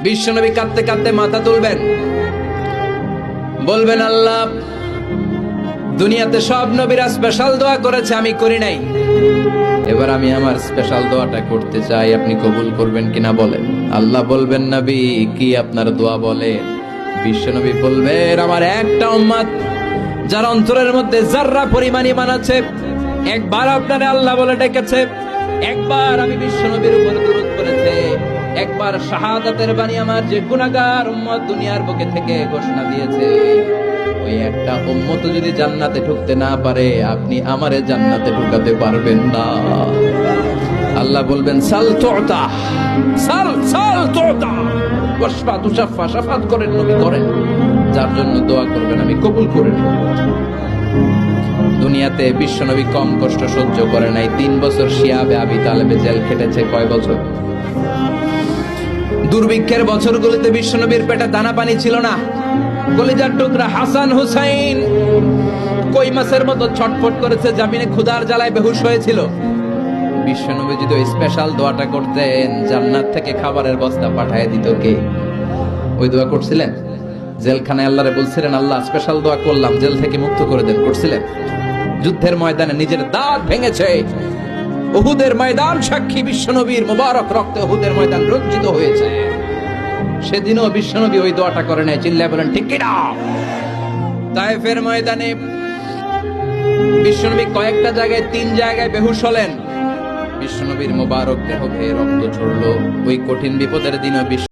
বিশ্বনবী কাঁদতে কাঁদতে মাথা তুলবেন, বলবেন আল্লাহ, দুনিয়াতে সব নবীরা স্পেশাল দোয়া করেছে, আমি করি নাই। এবার আমি আমার স্পেশাল দোয়াটা করতে চাই, আপনি কবুল করবেন কিনা বলেন। আল্লাহ বলবেন, নবী কি আপনার দোয়া বলেন? বিশ্বনবী বলবেন, আমার একটা উম্মত যার অন্তরের মধ্যে যাররা পরিমাণ ঈমান আছে, একবার আপনারে আল্লাহ বলে ডেকেছে, একবার আমি বিশ্বনবীর উপর দুরূদ পড়েছে, একবার শাহাদাতের বাণী আমার যে গুনাহগার উম্মত দুনিয়ার বুকে থেকে ঘোষণা দিয়েছে, ওই একটা উম্মত যদি জান্নাতে ঢুকতে না পারে, আপনি আমারে জান্নাতে ঢুকাতে পারবেন না। আল্লাহ বলবেন, সাল তুতা, সাল সাল তুতা, ওয়াশফা তুশাফা, শাফাত করেন নবী করেন, যার জন্য দোয়া করবেন আমি কবুল করে নেব। দুনিয়াতে বিশ্বনবী কম কষ্ট সহ্য করে নাই। 3 বছর শিয়াবে আবি তালেবে জেল খেটেছে। কয় বছর? দুর্ভিক্ষের বছরগুলিতে বিশ্বনবীর পেটে দানা পানি ছিল না। কলিজার টুকরা হাসান হুসাইন কই মাছের মতো ছটফট করেছে, জামিনে ক্ষুধার জ্বালায় বেহুশ হয়েছিল। বিশ্বনবী যদি ওই স্পেশাল দোয়াটা করতেন, জান্নাত থেকে খাবারের বস্তা পাঠিয়ে দিত কে? ওই দোয়া করছিলেন? জেলখানায় আল্লাহরে বলছিলেন, আল্লাহ স্পেশাল দোয়া করলাম, জেল থেকে মুক্ত করে দেন, করছিলেন? যুদ্ধের ময়দানে নিজের দাঁত ভেঙেছে, উহুদের ময়দান সাক্ষী, বিশ্বনবীর মুবারক রক্তে উহুদের ময়দান রঞ্জিত হয়েছে। সেদিনও বিশ্বনবী ওই দোয়াটা করে নাই। চিল্লায় বলেন ঠিক কিনা? তায়েফের ময়দানে বিশ্বনবী কয়েকটা জায়গায়, 3 জায়গায় বেহুশ হলেন। বিশ্বনবীর মুবারক দেহ বেয়ে রক্ত ঝরলো। ওই কঠিন বিপদের দিনও